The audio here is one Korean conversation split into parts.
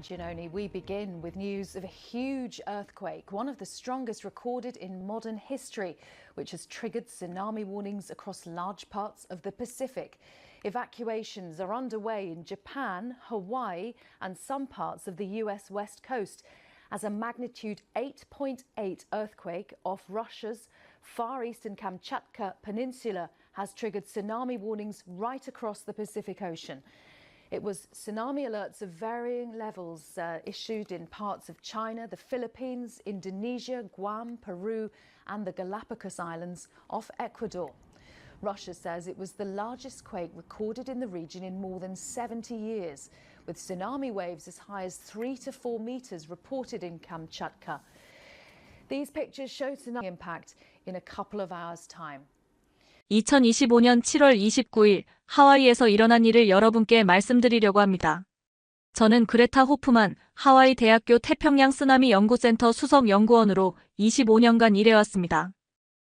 Giannoni, we begin with news of a huge earthquake, one of the strongest recorded in modern history, which has triggered tsunami warnings across large parts of the Pacific. Evacuations are underway in Japan, Hawaii, and some parts of the US West Coast as a magnitude 8.8 earthquake off Russia's far eastern Kamchatka Peninsula has triggered tsunami warnings right across the Pacific Ocean. It was tsunami alerts of varying levels issued in parts of China, the Philippines, Indonesia, Guam, Peru, and the Galapagos Islands off Ecuador. Russia says it was the largest quake recorded in the region in more than 70 years, with tsunami waves as high as 3 to 4 meters reported in Kamchatka. These pictures show tsunami impact in a couple of hours' time. 2025년 7월 29일 하와이에서 일어난 일을 여러분께 말씀드리려고 합니다. 저는 그레타 호프만 하와이 대학교 태평양 쓰나미 연구센터 수석 연구원으로 25년간 일해왔습니다.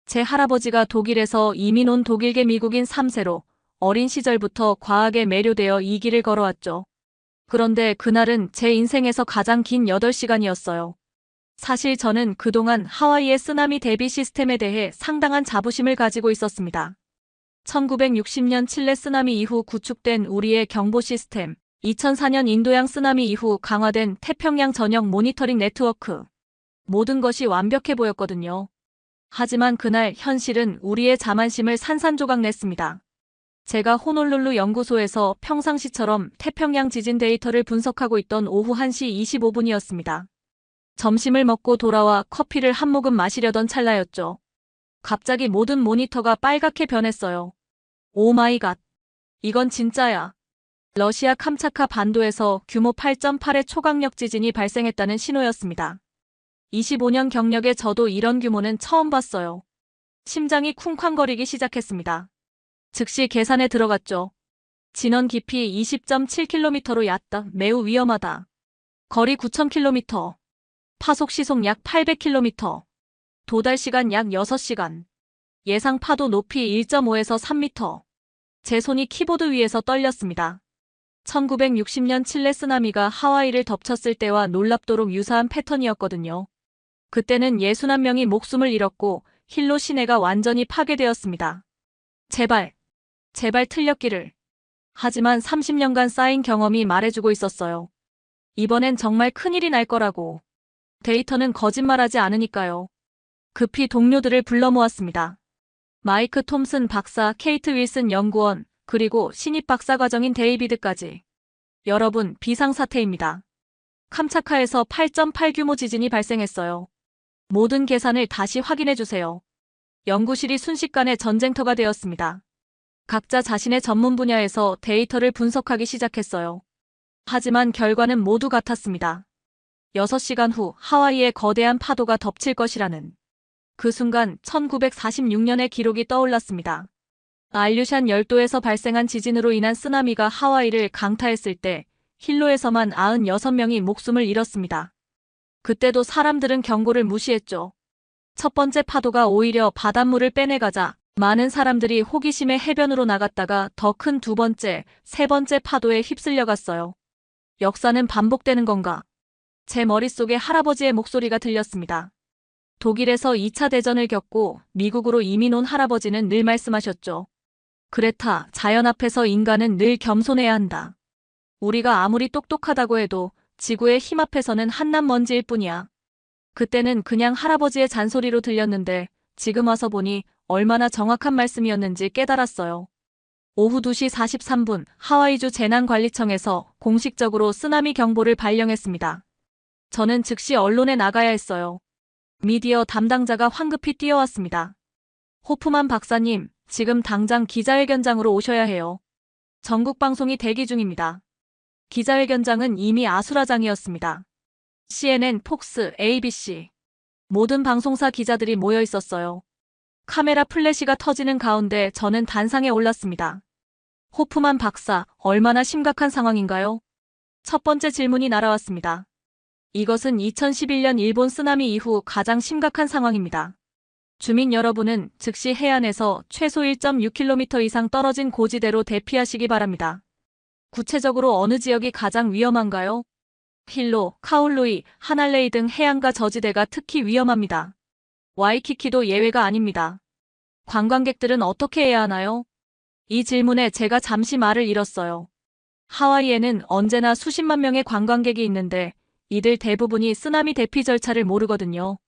제 할아버지가 독일에서 이민 온 독일계 미국인 3세로 어린 시절부터 과학에 매료되어 이 길을 걸어왔죠. 그런데 그날은 제 인생에서 가장 긴 8시간이었어요. 사실 저는 그동안 하와이의 쓰나미 대비 시스템에 대해 상당한 자부심을 가지고 있었습니다. 1960년 칠레 쓰나미 이후 구축된 우리의 경보 시스템, 2004년 인도양 쓰나미 이후 강화된 태평양 전역 모니터링 네트워크. 모든 것이 완벽해 보였거든요. 하지만 그날 현실은 우리의 자만심을 산산조각 냈습니다. 제가 호놀룰루 연구소에서 평상시처럼 태평양 지진 데이터를 분석하고 있던 오후 1시 25분이었습니다. 점심을 먹고 돌아와 커피를 한 모금 마시려던 찰나였죠. 갑자기 모든 모니터가 빨갛게 변했어요. 오 마이 갓. 이건 진짜야. 러시아 캄차카 반도에서 규모 8.8의 초강력 지진이 발생했다는 신호였습니다. 25년 경력에 저도 이런 규모는 처음 봤어요. 심장이 쿵쾅거리기 시작했습니다. 즉시 계산에 들어갔죠. 진원 깊이 20.7km로 얕다. 매우 위험하다. 거리 9,000km. 파속 시속 약 800km. 도달 시간 약 6시간. 예상 파도 높이 1.5에서 3m. 제 손이 키보드 위에서 떨렸습니다. 1960년 칠레 쓰나미가 하와이를 덮쳤을 때와 놀랍도록 유사한 패턴이었거든요. 그때는 61명이 목숨을 잃었고 힐로 시내가 완전히 파괴되었습니다. 제발 틀렸기를. 하지만 30년간 쌓인 경험이 말해주고 있었어요. 이번엔 정말 큰일이 날 거라고. 데이터는 거짓말하지 않으니까요. 급히 동료들을 불러 모았습니다. 마이크 톰슨 박사, 케이트 윌슨 연구원, 그리고 신입 박사 과정인 데이비드까지. 여러분, 비상사태입니다. 캄차카에서 8.8 규모 지진이 발생했어요. 모든 계산을 다시 확인해주세요. 연구실이 순식간에 전쟁터가 되었습니다. 각자 자신의 전문 분야에서 데이터를 분석하기 시작했어요. 하지만 결과는 모두 같았습니다. 6시간 후 하와이의 거대한 파도가 덮칠 것이라는. 그 순간 1946년의 기록이 떠올랐습니다. 알류샨 열도에서 발생한 지진으로 인한 쓰나미가 하와이를 강타했을 때 힐로에서만 96명이 목숨을 잃었습니다. 그때도 사람들은 경고를 무시했죠. 첫 번째 파도가 오히려 바닷물을 빼내가자 많은 사람들이 호기심에 해변으로 나갔다가 더 큰 두 번째, 세 번째 파도에 휩쓸려갔어요. 역사는 반복되는 건가? 제 머릿속에 할아버지의 목소리가 들렸습니다. 독일에서 2차 대전을 겪고 미국으로 이민 온 할아버지는 늘 말씀하셨죠. 그레타, 자연 앞에서 인간은 늘 겸손해야 한다. 우리가 아무리 똑똑하다고 해도 지구의 힘 앞에서는 한낱 먼지일 뿐이야. 그때는 그냥 할아버지의 잔소리로 들렸는데 지금 와서 보니 얼마나 정확한 말씀이었는지 깨달았어요. 오후 2시 43분 하와이주 재난관리청에서 공식적으로 쓰나미 경보를 발령했습니다. 저는 즉시 언론에 나가야 했어요. 미디어 담당자가 황급히 뛰어왔습니다. 호프만 박사님, 지금 당장 기자회견장으로 오셔야 해요. 전국 방송이 대기 중입니다. 기자회견장은 이미 아수라장이었습니다. CNN, 폭스, ABC. 모든 방송사 기자들이 모여 있었어요. 카메라 플래시가 터지는 가운데 저는 단상에 올랐습니다. 호프만 박사, 얼마나 심각한 상황인가요? 첫 번째 질문이 날아왔습니다. 이것은 2011년 일본 쓰나미 이후 가장 심각한 상황입니다. 주민 여러분은 즉시 해안에서 최소 1.6km 이상 떨어진 고지대로 대피하시기 바랍니다. 구체적으로 어느 지역이 가장 위험한가요? 힐로, 카울루이, 하날레이 등 해안가 저지대가 특히 위험합니다. 와이키키도 예외가 아닙니다. 관광객들은 어떻게 해야 하나요? 이 질문에 제가 잠시 말을 잃었어요. 하와이에는 언제나 수십만 명의 관광객이 있는데 이들 대부분이 쓰나미 대피 절차를 모르거든요.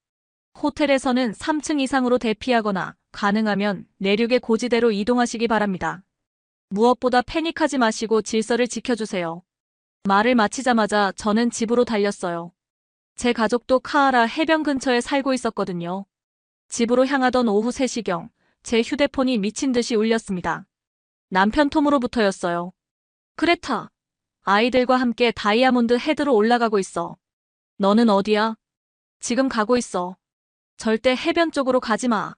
호텔에서는 3층 이상으로 대피하거나 가능하면 내륙의 고지대로 이동하시기 바랍니다. 무엇보다 패닉하지 마시고 질서를 지켜주세요. 말을 마치자마자 저는 집으로 달렸어요. 제 가족도 카하라 해변 근처에 살고 있었거든요. 집으로 향하던 오후 3시경 제 휴대폰이 미친 듯이 울렸습니다. 남편 톰으로부터였어요. 그레타, 아이들과 함께 다이아몬드 헤드로 올라가고 있어. 너는 어디야? 지금 가고 있어. 절대 해변 쪽으로 가지 마.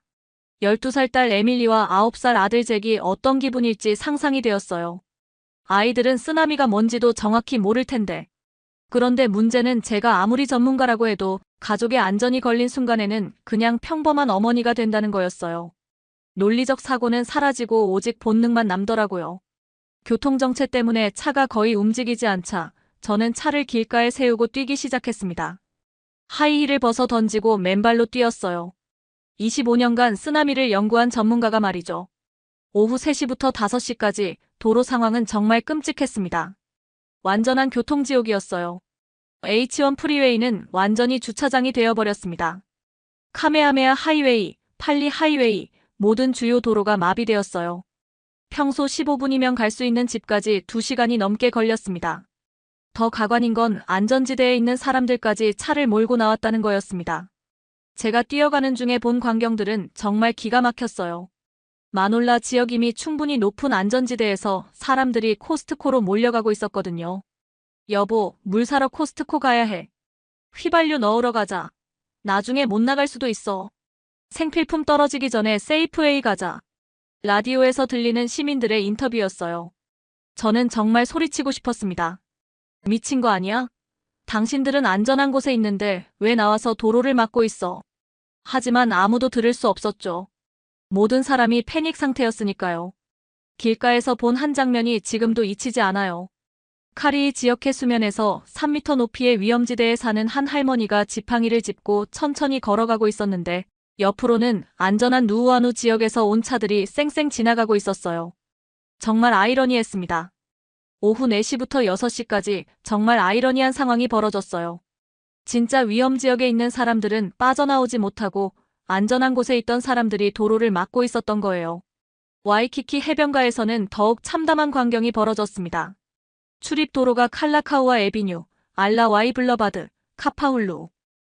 12살 딸 에밀리와 9살 아들 잭이 어떤 기분일지 상상이 되었어요. 아이들은 쓰나미가 뭔지도 정확히 모를 텐데. 그런데 문제는 제가 아무리 전문가라고 해도 가족의 안전이 걸린 순간에는 그냥 평범한 어머니가 된다는 거였어요. 논리적 사고는 사라지고 오직 본능만 남더라고요. 교통정체 때문에 차가 거의 움직이지 않자 저는 차를 길가에 세우고 뛰기 시작했습니다. 하이힐을 벗어 던지고 맨발로 뛰었어요. 25년간 쓰나미를 연구한 전문가가 말이죠. 오후 3시부터 5시까지 도로 상황은 정말 끔찍했습니다. 완전한 교통지옥이었어요. H1 프리웨이는 완전히 주차장이 되어버렸습니다. 카메하메아 하이웨이, 팔리 하이웨이, 모든 주요 도로가 마비되었어요. 평소 15분이면 갈 수 있는 집까지 2시간이 넘게 걸렸습니다. 더 가관인 건 안전지대에 있는 사람들까지 차를 몰고 나왔다는 거였습니다. 제가 뛰어가는 중에 본 광경들은 정말 기가 막혔어요. 마놀라 지역 이미 충분히 높은 안전지대에서 사람들이 코스트코로 몰려가고 있었거든요. 여보, 물 사러 코스트코 가야 해. 휘발유 넣으러 가자. 나중에 못 나갈 수도 있어. 생필품 떨어지기 전에 세이프웨이 가자. 라디오에서 들리는 시민들의 인터뷰였어요. 저는 정말 소리치고 싶었습니다. 미친 거 아니야? 당신들은 안전한 곳에 있는데 왜 나와서 도로를 막고 있어? 하지만 아무도 들을 수 없었죠. 모든 사람이 패닉 상태였으니까요. 길가에서 본 한 장면이 지금도 잊히지 않아요. 카리이 지역 해수면에서 3m 높이의 위험지대에 사는 한 할머니가 지팡이를 짚고 천천히 걸어가고 있었는데 옆으로는 안전한 누우아누 지역에서 온 차들이 쌩쌩 지나가고 있었어요. 정말 아이러니했습니다. 오후 4시부터 6시까지 정말 아이러니한 상황이 벌어졌어요. 진짜 위험지역에 있는 사람들은 빠져나오지 못하고 안전한 곳에 있던 사람들이 도로를 막고 있었던 거예요. 와이키키 해변가에서는 더욱 참담한 광경이 벌어졌습니다. 출입도로가 칼라카우아 에비뉴, 알라와이 블러바드, 카파훌루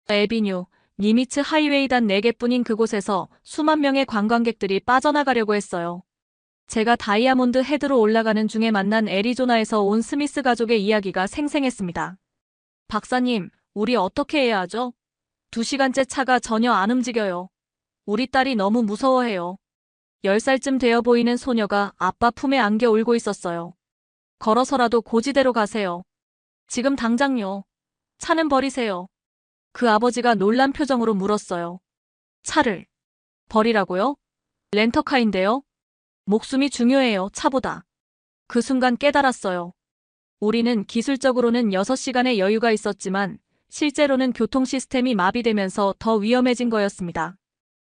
에비뉴, 니미츠 하이웨이 단 4개뿐인 그곳에서 수만 명의 관광객들이 빠져나가려고 했어요. 제가 다이아몬드 헤드로 올라가는 중에 만난 애리조나에서 온 스미스 가족의 이야기가 생생했습니다. 박사님, 우리 어떻게 해야 하죠? 2시간째 차가 전혀 안 움직여요. 우리 딸이 너무 무서워해요. 10살쯤 되어 보이는 소녀가 아빠 품에 안겨 울고 있었어요. 걸어서라도 고지대로 가세요. 지금 당장요. 차는 버리세요. 그 아버지가 놀란 표정으로 물었어요. 차를 버리라고요? 렌터카인데요? 목숨이 중요해요, 차보다. 그 순간 깨달았어요. 우리는 기술적으로는 6시간의 여유가 있었지만 실제로는 교통 시스템이 마비되면서 더 위험해진 거였습니다.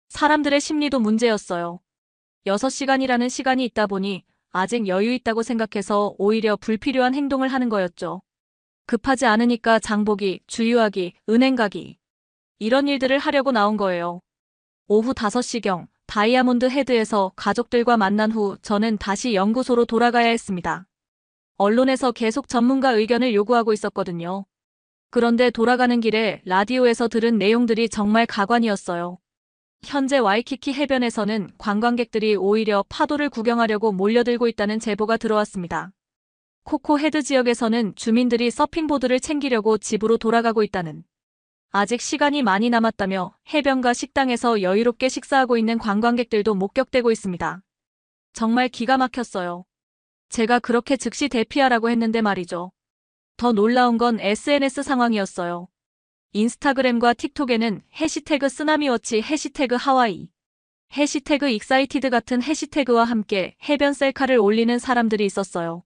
사람들의 심리도 문제였어요. 6시간이라는 시간이 있다 보니 아직 여유 있다고 생각해서 오히려 불필요한 행동을 하는 거였죠. 급하지 않으니까 장보기, 주유하기, 은행 가기. 이런 일들을 하려고 나온 거예요. 오후 5시경 다이아몬드 헤드에서 가족들과 만난 후 저는 다시 연구소로 돌아가야 했습니다. 언론에서 계속 전문가 의견을 요구하고 있었거든요. 그런데 돌아가는 길에 라디오에서 들은 내용들이 정말 가관이었어요. 현재 와이키키 해변에서는 관광객들이 오히려 파도를 구경하려고 몰려들고 있다는 제보가 들어왔습니다. 코코 헤드 지역에서는 주민들이 서핑보드를 챙기려고 집으로 돌아가고 있다는. 아직 시간이 많이 남았다며 해변가 식당에서 여유롭게 식사하고 있는 관광객들도 목격되고 있습니다. 정말 기가 막혔어요. 제가 그렇게 즉시 대피하라고 했는데 말이죠. 더 놀라운 건 SNS 상황이었어요. 인스타그램과 틱톡에는 해시태그 쓰나미워치, 해시태그 하와이, 해시태그 익사이티드 같은 해시태그와 함께 해변 셀카를 올리는 사람들이 있었어요.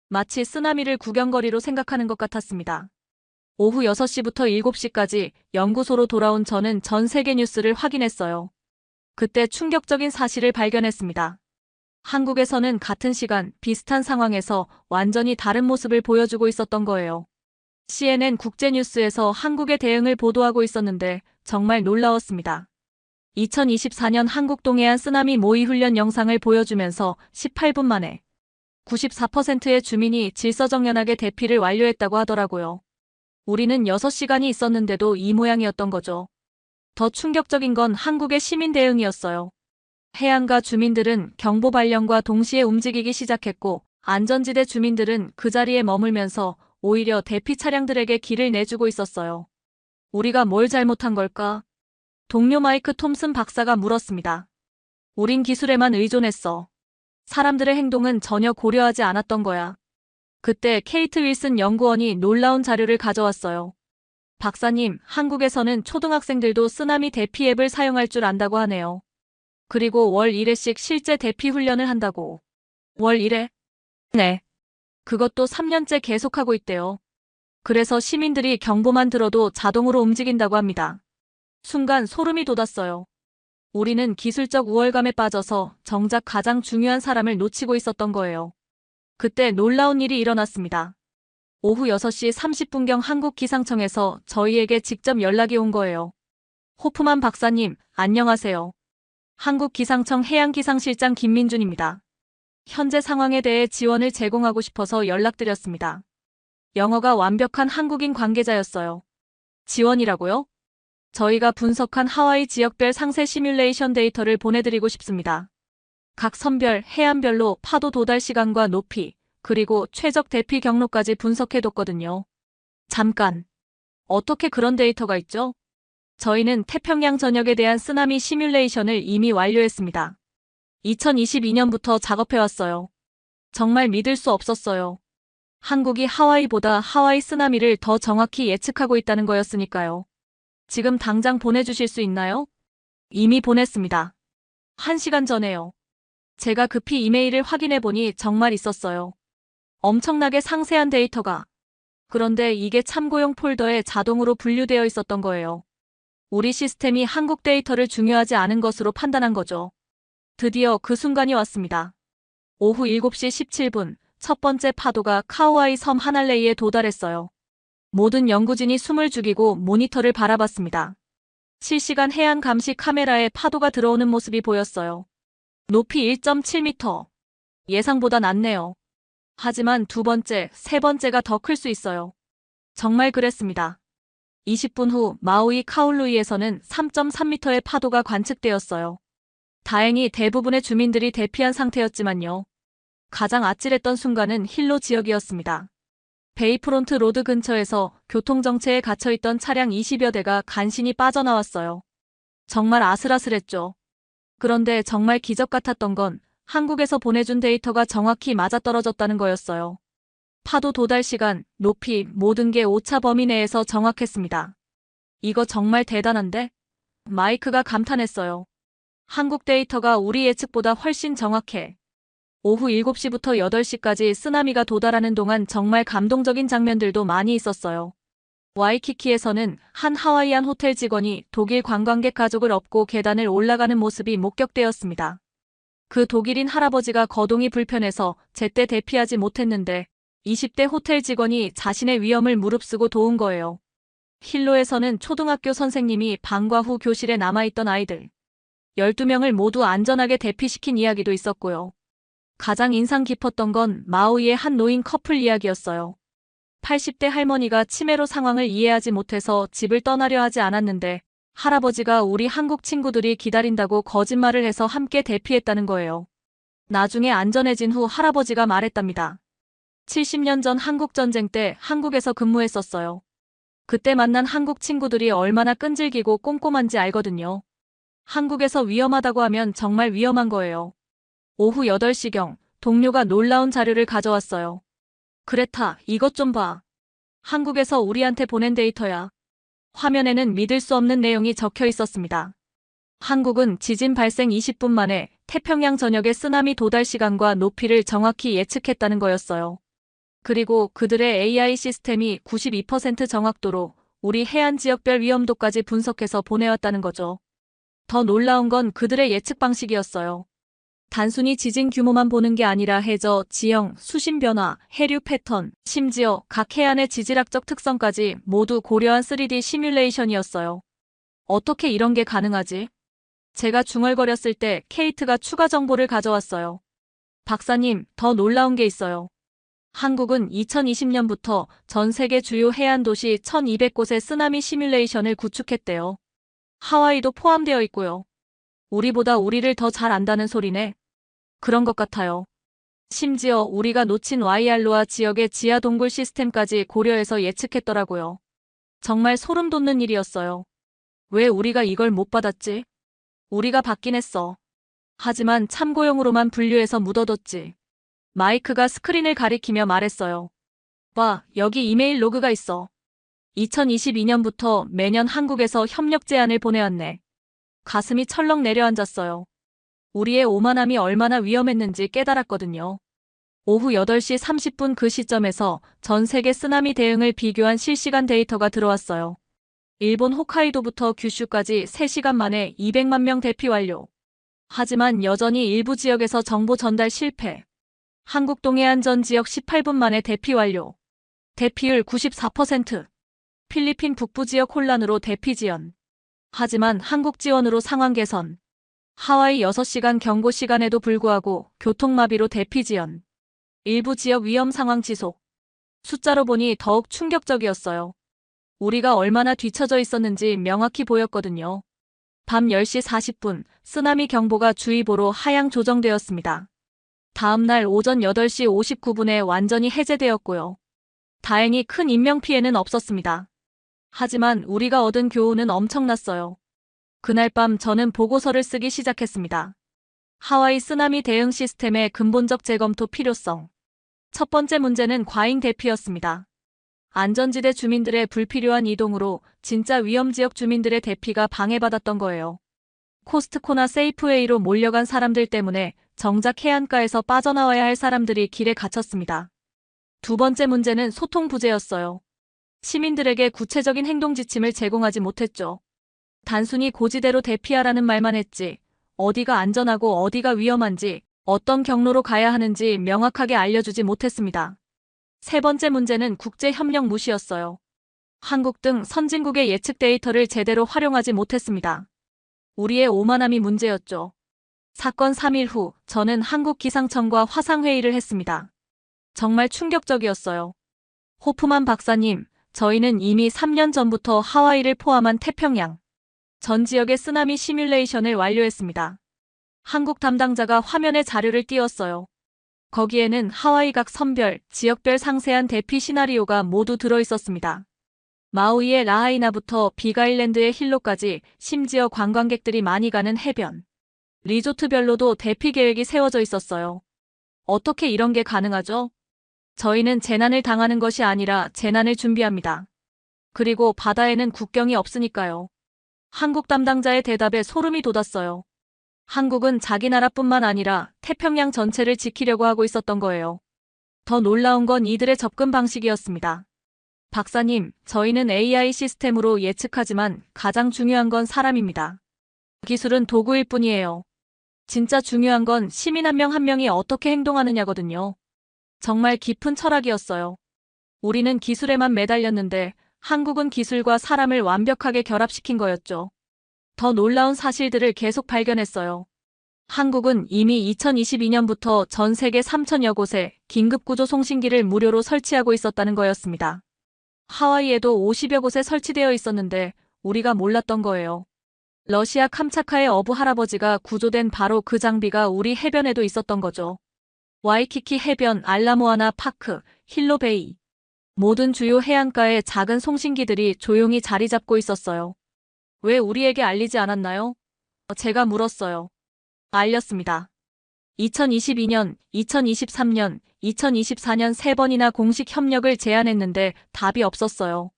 마치 쓰나미를 구경거리로 생각하는 것 같았습니다. 오후 6시부터 7시까지 연구소로 돌아온 저는 전 세계 뉴스를 확인했어요. 그때 충격적인 사실을 발견했습니다. 한국에서는 같은 시간 비슷한 상황에서 완전히 다른 모습을 보여주고 있었던 거예요. CNN 국제뉴스에서 한국의 대응을 보도하고 있었는데 정말 놀라웠습니다. 2024년 한국 동해안 쓰나미 모의 훈련 영상을 보여주면서 18분 만에 94%의 주민이 질서정연하게 대피를 완료했다고 하더라고요. 우리는 6시간이 있었는데도 이 모양이었던 거죠. 더 충격적인 건 한국의 시민 대응이었어요. 해안가 주민들은 경보 발령과 동시에 움직이기 시작했고, 안전지대 주민들은 그 자리에 머물면서 오히려 대피 차량들에게 길을 내주고 있었어요. 우리가 뭘 잘못한 걸까? 동료 마이크 톰슨 박사가 물었습니다. 우린 기술에만 의존했어. 사람들의 행동은 전혀 고려하지 않았던 거야. 그때 케이트 윌슨 연구원이 놀라운 자료를 가져왔어요. 박사님, 한국에서는 초등학생들도 쓰나미 대피 앱을 사용할 줄 안다고 하네요. 그리고 월 1회씩 실제 대피 훈련을 한다고. 월 1회? 네. 그것도 3년째 계속하고 있대요. 그래서 시민들이 경보만 들어도 자동으로 움직인다고 합니다. 순간 소름이 돋았어요. 우리는 기술적 우월감에 빠져서 정작 가장 중요한 사람을 놓치고 있었던 거예요. 그때 놀라운 일이 일어났습니다. 오후 6시 30분경 한국기상청에서 저희에게 직접 연락이 온 거예요. 호프만 박사님, 안녕하세요. 한국기상청 해양기상실장 김민준입니다. 현재 상황에 대해 지원을 제공하고 싶어서 연락드렸습니다. 영어가 완벽한 한국인 관계자였어요. 지원이라고요? 저희가 분석한 하와이 지역별 상세 시뮬레이션 데이터를 보내드리고 싶습니다. 각 선별, 해안별로 파도 도달 시간과 높이, 그리고 최적 대피 경로까지 분석해뒀거든요. 잠깐. 어떻게 그런 데이터가 있죠? 저희는 태평양 전역에 대한 쓰나미 시뮬레이션을 이미 완료했습니다. 2022년부터 작업해왔어요. 정말 믿을 수 없었어요. 한국이 하와이보다 하와이 쓰나미를 더 정확히 예측하고 있다는 거였으니까요. 지금 당장 보내주실 수 있나요? 이미 보냈습니다. 1시간 전에요. 제가 급히 이메일을 확인해보니 정말 있었어요. 엄청나게 상세한 데이터가. 그런데 이게 참고용 폴더에 자동으로 분류되어 있었던 거예요. 우리 시스템이 한국 데이터를 중요하지 않은 것으로 판단한 거죠. 드디어 그 순간이 왔습니다. 오후 7시 17분, 첫 번째 파도가 카우아이 섬 하날레이에 도달했어요. 모든 연구진이 숨을 죽이고 모니터를 바라봤습니다. 실시간 해안 감시 카메라에 파도가 들어오는 모습이 보였어요. 높이 1.7m. 예상보다 낮네요. 하지만 두 번째, 세 번째가 더 클 수 있어요. 정말 그랬습니다. 20분 후 마우이 카울루이에서는 3.3m의 파도가 관측되었어요. 다행히 대부분의 주민들이 대피한 상태였지만요. 가장 아찔했던 순간은 힐로 지역이었습니다. 베이프론트 로드 근처에서 교통정체에 갇혀있던 차량 20여 대가 간신히 빠져나왔어요. 정말 아슬아슬했죠. 그런데 정말 기적 같았던 건 한국에서 보내준 데이터가 정확히 맞아떨어졌다는 거였어요. 파도 도달 시간, 높이, 모든 게 오차 범위 내에서 정확했습니다. 이거 정말 대단한데? 마이크가 감탄했어요. 한국 데이터가 우리 예측보다 훨씬 정확해. 오후 7시부터 8시까지 쓰나미가 도달하는 동안 정말 감동적인 장면들도 많이 있었어요. 와이키키에서는 한 하와이안 호텔 직원이 독일 관광객 가족을 업고 계단을 올라가는 모습이 목격되었습니다. 그 독일인 할아버지가 거동이 불편해서 제때 대피하지 못했는데 20대 호텔 직원이 자신의 위험을 무릅쓰고 도운 거예요. 힐로에서는 초등학교 선생님이 방과 후 교실에 남아있던 아이들 12명을 모두 안전하게 대피시킨 이야기도 있었고요. 가장 인상 깊었던 건 마우이의 한 노인 커플 이야기였어요. 80대 할머니가 치매로 상황을 이해하지 못해서 집을 떠나려 하지 않았는데 할아버지가 우리 한국 친구들이 기다린다고 거짓말을 해서 함께 대피했다는 거예요. 나중에 안전해진 후 할아버지가 말했답니다. 70년 전 한국전쟁 때 한국에서 근무했었어요. 그때 만난 한국 친구들이 얼마나 끈질기고 꼼꼼한지 알거든요. 한국에서 위험하다고 하면 정말 위험한 거예요. 오후 8시경 동료가 놀라운 자료를 가져왔어요. 그레타, 이것 좀 봐. 한국에서 우리한테 보낸 데이터야. 화면에는 믿을 수 없는 내용이 적혀 있었습니다. 한국은 지진 발생 20분 만에 태평양 전역의 쓰나미 도달 시간과 높이를 정확히 예측했다는 거였어요. 그리고 그들의 AI 시스템이 92% 정확도로 우리 해안 지역별 위험도까지 분석해서 보내왔다는 거죠. 더 놀라운 건 그들의 예측 방식이었어요. 단순히 지진 규모만 보는 게 아니라 해저, 지형, 수심 변화, 해류 패턴, 심지어 각 해안의 지질학적 특성까지 모두 고려한 3D 시뮬레이션이었어요. 어떻게 이런 게 가능하지? 제가 중얼거렸을 때 케이트가 추가 정보를 가져왔어요. 박사님, 더 놀라운 게 있어요. 한국은 2020년부터 전 세계 주요 해안 도시 1200곳의 쓰나미 시뮬레이션을 구축했대요. 하와이도 포함되어 있고요. 우리보다 우리를 더 잘 안다는 소리네. 그런 것 같아요. 심지어 우리가 놓친 와이알로아 지역의 지하 동굴 시스템까지 고려해서 예측했더라고요. 정말 소름 돋는 일이었어요. 왜 우리가 이걸 못 받았지? 우리가 받긴 했어. 하지만 참고용으로만 분류해서 묻어뒀지. 마이크가 스크린을 가리키며 말했어요. 와, 여기 이메일 로그가 있어. 2022년부터 매년 한국에서 협력 제안을 보내왔네. 가슴이 철렁 내려앉았어요. 우리의 오만함이 얼마나 위험했는지 깨달았거든요. 오후 8시 30분 그 시점에서 전 세계 쓰나미 대응을 비교한 실시간 데이터가 들어왔어요. 일본 홋카이도부터 규슈까지 3시간 만에 200만 명 대피 완료. 하지만 여전히 일부 지역에서 정보 전달 실패. 한국 동해안 전 지역 18분 만에 대피 완료. 대피율 94%. 필리핀 북부 지역 혼란으로 대피 지연. 하지만 한국 지원으로 상황 개선. 하와이 6시간 경고 시간에도 불구하고 교통마비로 대피 지연. 일부 지역 위험 상황 지속. 숫자로 보니 더욱 충격적이었어요. 우리가 얼마나 뒤처져 있었는지 명확히 보였거든요. 밤 10시 40분 쓰나미 경보가 주의보로 하향 조정되었습니다. 다음 날 오전 8시 59분에 완전히 해제되었고요. 다행히 큰 인명피해는 없었습니다. 하지만 우리가 얻은 교훈은 엄청났어요. 그날 밤 저는 보고서를 쓰기 시작했습니다. 하와이 쓰나미 대응 시스템의 근본적 재검토 필요성. 첫 번째 문제는 과잉 대피였습니다. 안전지대 주민들의 불필요한 이동으로 진짜 위험지역 주민들의 대피가 방해받았던 거예요. 코스트코나 세이프웨이로 몰려간 사람들 때문에 정작 해안가에서 빠져나와야 할 사람들이 길에 갇혔습니다. 두 번째 문제는 소통 부재였어요. 시민들에게 구체적인 행동 지침을 제공하지 못했죠. 단순히 고지대로 대피하라는 말만 했지, 어디가 안전하고 어디가 위험한지, 어떤 경로로 가야 하는지 명확하게 알려주지 못했습니다. 세 번째 문제는 국제협력 무시였어요. 한국 등 선진국의 예측 데이터를 제대로 활용하지 못했습니다. 우리의 오만함이 문제였죠. 사건 3일 후 저는 한국기상청과 화상회의를 했습니다. 정말 충격적이었어요. 호프만 박사님, 저희는 이미 3년 전부터 하와이를 포함한 태평양 전 지역의 쓰나미 시뮬레이션을 완료했습니다. 한국 담당자가 화면에 자료를 띄웠어요. 거기에는 하와이 각 선별, 지역별 상세한 대피 시나리오가 모두 들어있었습니다. 마우이의 라하이나부터 빅아일랜드의 힐로까지 심지어 관광객들이 많이 가는 해변, 리조트별로도 대피 계획이 세워져 있었어요. 어떻게 이런 게 가능하죠? 저희는 재난을 당하는 것이 아니라 재난을 준비합니다. 그리고 바다에는 국경이 없으니까요. 한국 담당자의 대답에 소름이 돋았어요. 한국은 자기 나라뿐만 아니라 태평양 전체를 지키려고 하고 있었던 거예요. 더 놀라운 건 이들의 접근 방식이었습니다. 박사님, 저희는 AI 시스템으로 예측하지만 가장 중요한 건 사람입니다. 기술은 도구일 뿐이에요. 진짜 중요한 건 시민 한 명 한 명이 어떻게 행동하느냐거든요. 정말 깊은 철학이었어요. 우리는 기술에만 매달렸는데 한국은 기술과 사람을 완벽하게 결합시킨 거였죠. 더 놀라운 사실들을 계속 발견했어요. 한국은 이미 2022년부터 전 세계 3,000여 곳에 긴급구조 송신기를 무료로 설치하고 있었다는 거였습니다. 하와이에도 50여 곳에 설치되어 있었는데 우리가 몰랐던 거예요. 러시아 캄차카의 어부 할아버지가 구조된 바로 그 장비가 우리 해변에도 있었던 거죠. 와이키키 해변, 알라모아나 파크, 힐로베이. 모든 주요 해안가에 작은 송신기들이 조용히 자리 잡고 있었어요. 왜 우리에게 알리지 않았나요? 제가 물었어요. 알렸습니다. 2022년, 2023년, 2024년 3번이나 공식 협력을 제안했는데 답이 없었어요.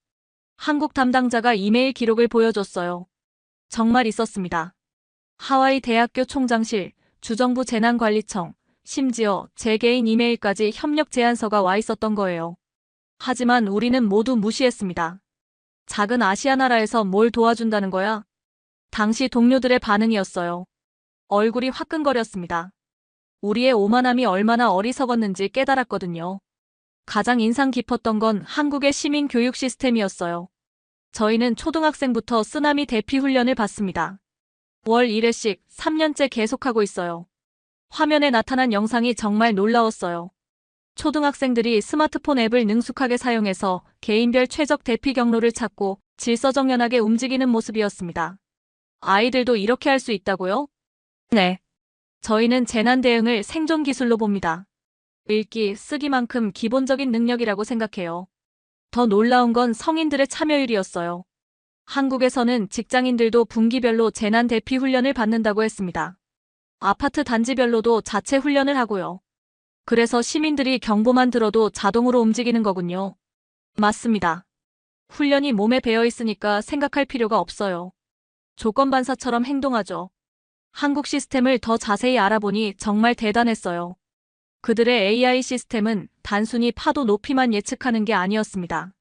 한국 담당자가 이메일 기록을 보여줬어요. 정말 있었습니다. 하와이 대학교 총장실, 주정부 재난관리청, 심지어 제 개인 이메일까지 협력 제안서가 와 있었던 거예요. 하지만 우리는 모두 무시했습니다. 작은 아시아 나라에서 뭘 도와준다는 거야? 당시 동료들의 반응이었어요. 얼굴이 화끈거렸습니다. 우리의 오만함이 얼마나 어리석었는지 깨달았거든요. 가장 인상 깊었던 건 한국의 시민 교육 시스템이었어요. 저희는 초등학생부터 쓰나미 대피 훈련을 받습니다. 월 1회씩 3년째 계속하고 있어요. 화면에 나타난 영상이 정말 놀라웠어요. 초등학생들이 스마트폰 앱을 능숙하게 사용해서 개인별 최적 대피 경로를 찾고 질서정연하게 움직이는 모습이었습니다. 아이들도 이렇게 할 수 있다고요? 네. 저희는 재난 대응을 생존 기술로 봅니다. 읽기, 쓰기만큼 기본적인 능력이라고 생각해요. 더 놀라운 건 성인들의 참여율이었어요. 한국에서는 직장인들도 분기별로 재난 대피 훈련을 받는다고 했습니다. 아파트 단지별로도 자체 훈련을 하고요. 그래서 시민들이 경보만 들어도 자동으로 움직이는 거군요. 맞습니다. 훈련이 몸에 배어 있으니까 생각할 필요가 없어요. 조건반사처럼 행동하죠. 한국 시스템을 더 자세히 알아보니 정말 대단했어요. 그들의 AI 시스템은 단순히 파도 높이만 예측하는 게 아니었습니다.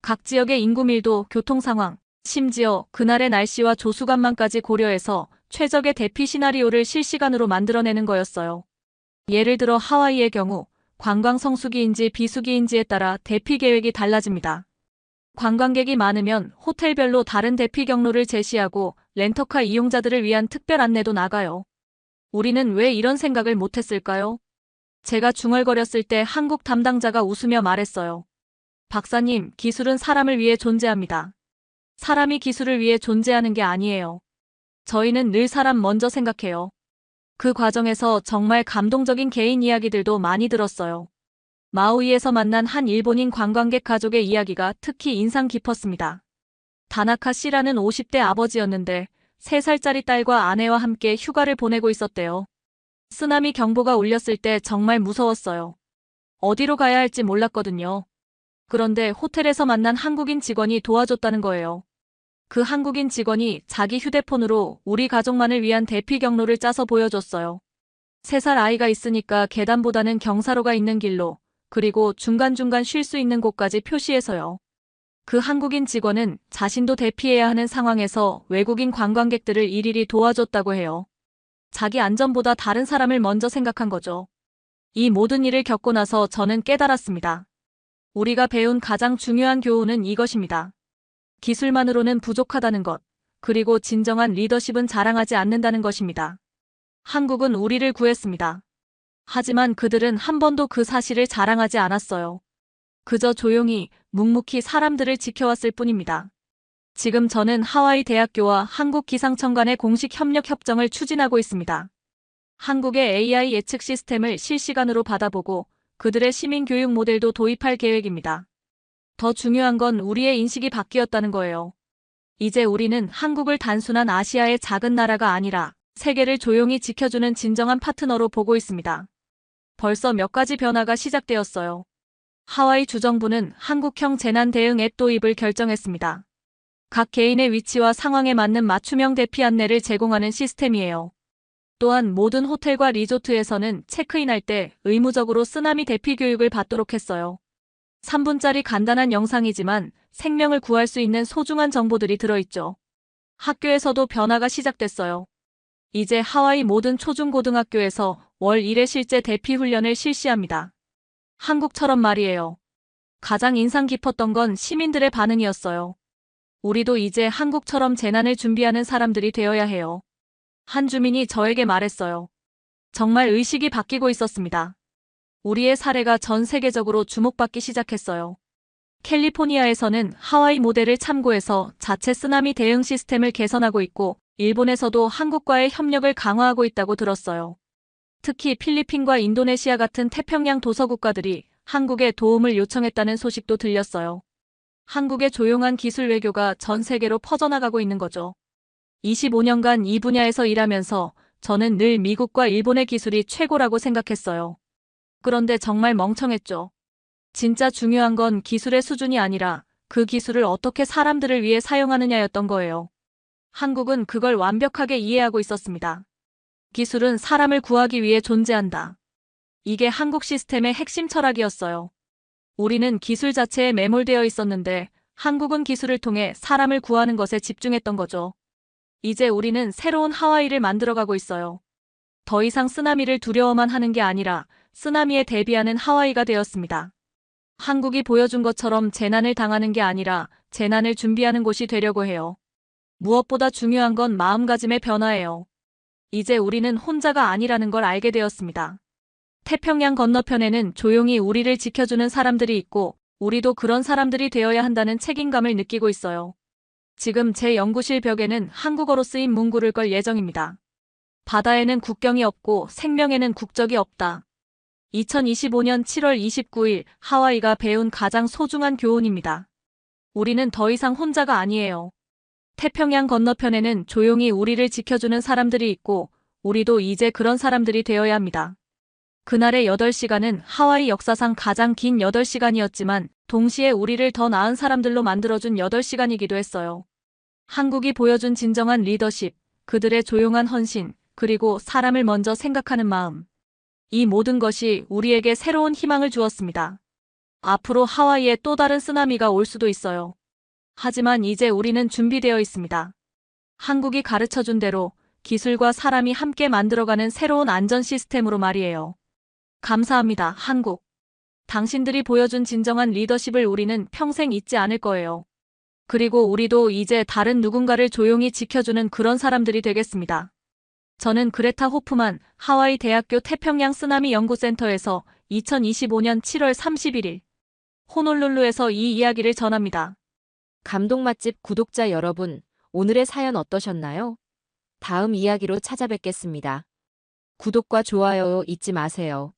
각 지역의 인구 밀도, 교통 상황, 심지어 그날의 날씨와 조수간만까지 고려해서 최적의 대피 시나리오를 실시간으로 만들어내는 거였어요. 예를 들어 하와이의 경우 관광 성수기인지 비수기인지에 따라 대피 계획이 달라집니다. 관광객이 많으면 호텔별로 다른 대피 경로를 제시하고 렌터카 이용자들을 위한 특별 안내도 나가요. 우리는 왜 이런 생각을 못했을까요? 제가 중얼거렸을 때 한국 담당자가 웃으며 말했어요. 박사님, 기술은 사람을 위해 존재합니다. 사람이 기술을 위해 존재하는 게 아니에요. 저희는 늘 사람 먼저 생각해요. 그 과정에서 정말 감동적인 개인 이야기들도 많이 들었어요. 마우이에서 만난 한 일본인 관광객 가족의 이야기가 특히 인상 깊었습니다. 다나카 씨라는 50대 아버지였는데 3살짜리 딸과 아내와 함께 휴가를 보내고 있었대요. 쓰나미 경보가 울렸을 때 정말 무서웠어요. 어디로 가야 할지 몰랐거든요. 그런데 호텔에서 만난 한국인 직원이 도와줬다는 거예요. 그 한국인 직원이 자기 휴대폰으로 우리 가족만을 위한 대피 경로를 짜서 보여줬어요. 3살 아이가 있으니까 계단보다는 경사로가 있는 길로, 그리고 중간중간 쉴 수 있는 곳까지 표시해서요. 그 한국인 직원은 자신도 대피해야 하는 상황에서 외국인 관광객들을 일일이 도와줬다고 해요. 자기 안전보다 다른 사람을 먼저 생각한 거죠. 이 모든 일을 겪고 나서 저는 깨달았습니다. 우리가 배운 가장 중요한 교훈은 이것입니다. 기술만으로는 부족하다는 것, 그리고 진정한 리더십은 자랑하지 않는다는 것입니다. 한국은 우리를 구했습니다. 하지만 그들은 한 번도 그 사실을 자랑하지 않았어요. 그저 조용히, 묵묵히 사람들을 지켜왔을 뿐입니다. 지금 저는 하와이 대학교와 한국 기상청 간의 공식 협력 협정을 추진하고 있습니다. 한국의 AI 예측 시스템을 실시간으로 받아보고 그들의 시민 교육 모델도 도입할 계획입니다. 더 중요한 건 우리의 인식이 바뀌었다는 거예요. 이제 우리는 한국을 단순한 아시아의 작은 나라가 아니라 세계를 조용히 지켜주는 진정한 파트너로 보고 있습니다. 벌써 몇 가지 변화가 시작되었어요. 하와이 주정부는 한국형 재난 대응 앱 도입을 결정했습니다. 각 개인의 위치와 상황에 맞는 맞춤형 대피 안내를 제공하는 시스템이에요. 또한 모든 호텔과 리조트에서는 체크인할 때 의무적으로 쓰나미 대피 교육을 받도록 했어요. 3분짜리 간단한 영상이지만 생명을 구할 수 있는 소중한 정보들이 들어있죠. 학교에서도 변화가 시작됐어요. 이제 하와이 모든 초중고등학교에서 월 1회 실제 대피 훈련을 실시합니다. 한국처럼 말이에요. 가장 인상 깊었던 건 시민들의 반응이었어요. 우리도 이제 한국처럼 재난을 준비하는 사람들이 되어야 해요. 한 주민이 저에게 말했어요. 정말 의식이 바뀌고 있었습니다. 우리의 사례가 전 세계적으로 주목받기 시작했어요. 캘리포니아에서는 하와이 모델을 참고해서 자체 쓰나미 대응 시스템을 개선하고 있고, 일본에서도 한국과의 협력을 강화하고 있다고 들었어요. 특히 필리핀과 인도네시아 같은 태평양 도서국가들이 한국에 도움을 요청했다는 소식도 들렸어요. 한국의 조용한 기술 외교가 전 세계로 퍼져나가고 있는 거죠. 25년간 이 분야에서 일하면서 저는 늘 미국과 일본의 기술이 최고라고 생각했어요. 그런데 정말 멍청했죠. 진짜 중요한 건 기술의 수준이 아니라 그 기술을 어떻게 사람들을 위해 사용하느냐였던 거예요. 한국은 그걸 완벽하게 이해하고 있었습니다. 기술은 사람을 구하기 위해 존재한다. 이게 한국 시스템의 핵심 철학이었어요. 우리는 기술 자체에 매몰되어 있었는데 한국은 기술을 통해 사람을 구하는 것에 집중했던 거죠. 이제 우리는 새로운 하와이를 만들어가고 있어요. 더 이상 쓰나미를 두려워만 하는 게 아니라 쓰나미에 대비하는 하와이가 되었습니다. 한국이 보여준 것처럼 재난을 당하는 게 아니라 재난을 준비하는 곳이 되려고 해요. 무엇보다 중요한 건 마음가짐의 변화예요. 이제 우리는 혼자가 아니라는 걸 알게 되었습니다. 태평양 건너편에는 조용히 우리를 지켜주는 사람들이 있고 우리도 그런 사람들이 되어야 한다는 책임감을 느끼고 있어요. 지금 제 연구실 벽에는 한국어로 쓰인 문구를 걸 예정입니다. 바다에는 국경이 없고 생명에는 국적이 없다. 2025년 7월 29일 하와이가 배운 가장 소중한 교훈입니다. 우리는 더 이상 혼자가 아니에요. 태평양 건너편에는 조용히 우리를 지켜주는 사람들이 있고 우리도 이제 그런 사람들이 되어야 합니다. 그날의 8시간은 하와이 역사상 가장 긴 8시간이었지만 동시에 우리를 더 나은 사람들로 만들어준 8시간이기도 했어요. 한국이 보여준 진정한 리더십, 그들의 조용한 헌신, 그리고 사람을 먼저 생각하는 마음. 이 모든 것이 우리에게 새로운 희망을 주었습니다. 앞으로 하와이에 또 다른 쓰나미가 올 수도 있어요. 하지만 이제 우리는 준비되어 있습니다. 한국이 가르쳐준 대로 기술과 사람이 함께 만들어가는 새로운 안전 시스템으로 말이에요. 감사합니다, 한국. 당신들이 보여준 진정한 리더십을 우리는 평생 잊지 않을 거예요. 그리고 우리도 이제 다른 누군가를 조용히 지켜주는 그런 사람들이 되겠습니다. 저는 그레타 호프만 하와이 대학교 태평양 쓰나미 연구센터에서 2025년 7월 31일 호놀룰루에서 이 이야기를 전합니다. 감동 맛집 구독자 여러분, 오늘의 사연 어떠셨나요? 다음 이야기로 찾아뵙겠습니다. 구독과 좋아요 잊지 마세요.